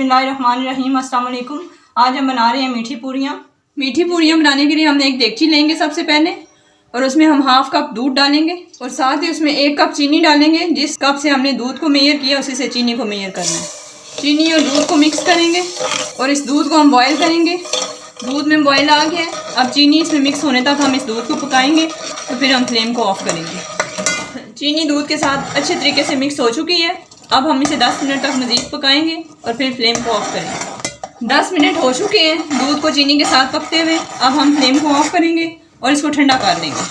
बिस्मिल्लाहिर्रहमानिर्रहीम। अस्सलाम वालेकुम। आज हम बना रहे हैं मीठी पूरियाँ। मीठी पूरियाँ बनाने के लिए हमने एक देगची लेंगे सबसे पहले, और उसमें हम हाफ कप दूध डालेंगे और साथ ही उसमें 1 कप चीनी डालेंगे। जिस कप से हमने दूध को मेजर किया उसी से चीनी को मेजर करना है। चीनी और दूध को मिक्स करेंगे और इस दूध को हम बॉयल करेंगे। दूध में बॉयल आ गया, अब चीनी इसमें मिक्स होने तक हम इस दूध को पकाएंगे तो फिर हम फ्लेम को ऑफ करेंगे। चीनी दूध के साथ अच्छे तरीके से मिक्स हो चुकी है। अब हम इसे 10 मिनट तक मज़ीद पकाएंगे और फिर फ्लेम को ऑफ करेंगे। 10 मिनट हो चुके हैं दूध को चीनी के साथ पकते हुए। अब हम फ्लेम को ऑफ करेंगे और इसको ठंडा कर देंगे।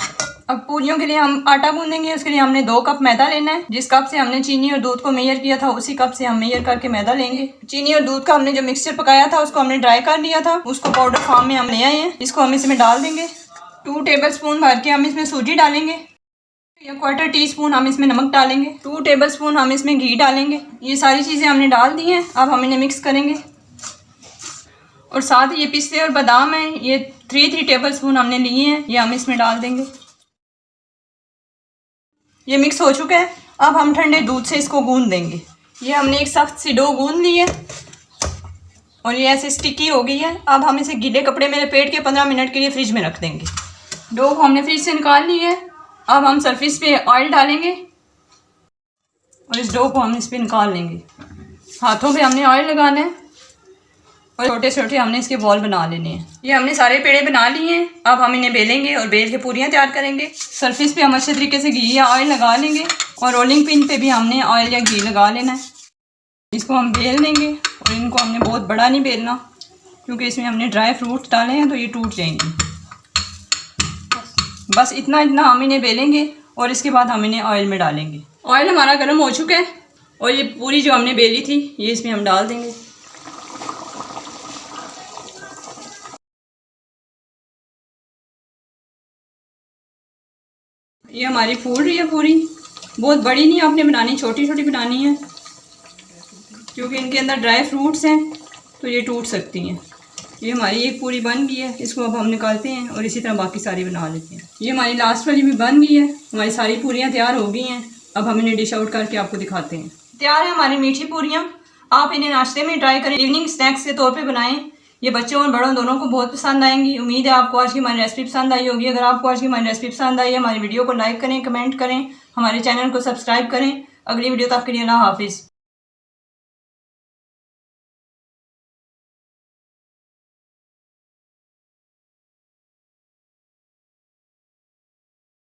अब पूरियों के लिए हम आटा गूंदेंगे। उसके लिए हमने 2 कप मैदा लेना है। जिस कप से हमने चीनी और दूध को मेजर किया था उसी कप से हम मेजर करके मैदा लेंगे। चीनी और दूध का हमने जो मिक्सचर पकाया था उसको हमने ड्राई कर लिया था, उसको पाउडर फॉर्म में हम ले आए हैं। इसको हम इसमें डाल देंगे। 2 टेबल स्पून भर के हम इसमें सूजी डालेंगे या 1/4 टीस्पून हम इसमें नमक डालेंगे। 2 टेबल स्पून हम इसमें घी डालेंगे। ये सारी चीज़ें हमने डाल दी हैं। अब हम इन्हें मिक्स करेंगे और साथ ही ये पिस्ते और बादाम हैं, ये 3 टेबल स्पून हमने लिए हैं, ये हम इसमें डाल देंगे। ये मिक्स हो चुका है। अब हम ठंडे दूध से इसको गूंद देंगे। ये हमने एक सख्त सी डो गूंद ली है और ये ऐसे स्टिकी हो गई है। अब हम इसे गीले कपड़े में लपेट के 15 मिनट के लिए फ्रिज में रख देंगे। डो को हमने फ्रिज से निकाल ली है। अब हम सरफेस पे ऑयल डालेंगे और इस डो को हम इस पे निकाल लेंगे। हाथों पे हमने ऑयल लगाना है और छोटे छोटे हमने इसके बॉल बना लेने हैं। ये हमने सारे पेड़े बना लिए हैं। अब हम इन्हें बेलेंगे और बेल के पूरियाँ तैयार करेंगे। सरफेस पे हम अच्छे तरीके से घी या ऑयल लगा लेंगे और रोलिंग पिन पे भी हमने ऑयल या घी लगा लेना है। इसको हम बेल लेंगे और इनको हमने बहुत बड़ा नहीं बेलना, क्योंकि इसमें हमने ड्राई फ्रूट्स डाले हैं तो ये टूट जाएंगे। बस इतना इतना हम इन्हें बेलेंगे और इसके बाद हम इन्हें ऑयल में डालेंगे। ऑयल हमारा गर्म हो चुका है और ये पूरी जो हमने बेली थी ये इसमें हम डाल देंगे। ये हमारी फूल रही है पूरी। बहुत बड़ी नहीं आपने बनानी, छोटी छोटी बनानी है, क्योंकि इनके अंदर ड्राई फ्रूट्स हैं तो ये टूट सकती हैं। ये हमारी एक पूरी बन गई है। इसको अब हम निकालते हैं और इसी तरह बाकी सारी बना लेते हैं। ये हमारी लास्ट वाली भी बन गई है। हमारी सारी पूरियाँ तैयार हो गई हैं। अब हम इन्हें डिश आउट करके आपको दिखाते हैं। तैयार है हमारी मीठी पूरियाँ। आप इन्हें नाश्ते में ट्राई करें, इवनिंग स्नैक्स के तौर पे बनाएं। ये बच्चों और बड़ों दोनों को बहुत पसंद आएंगी। उम्मीद है आपको आज की हमारी रेसिपी पसंद आई होगी। अगर आपको आज की हमारी रेसिपी पसंद आई है, हमारी वीडियो को लाइक करें, कमेंट करें, हमारे चैनल को सब्सक्राइब करें। अगली वीडियो तक के लिए अल्लाह हाफिज़।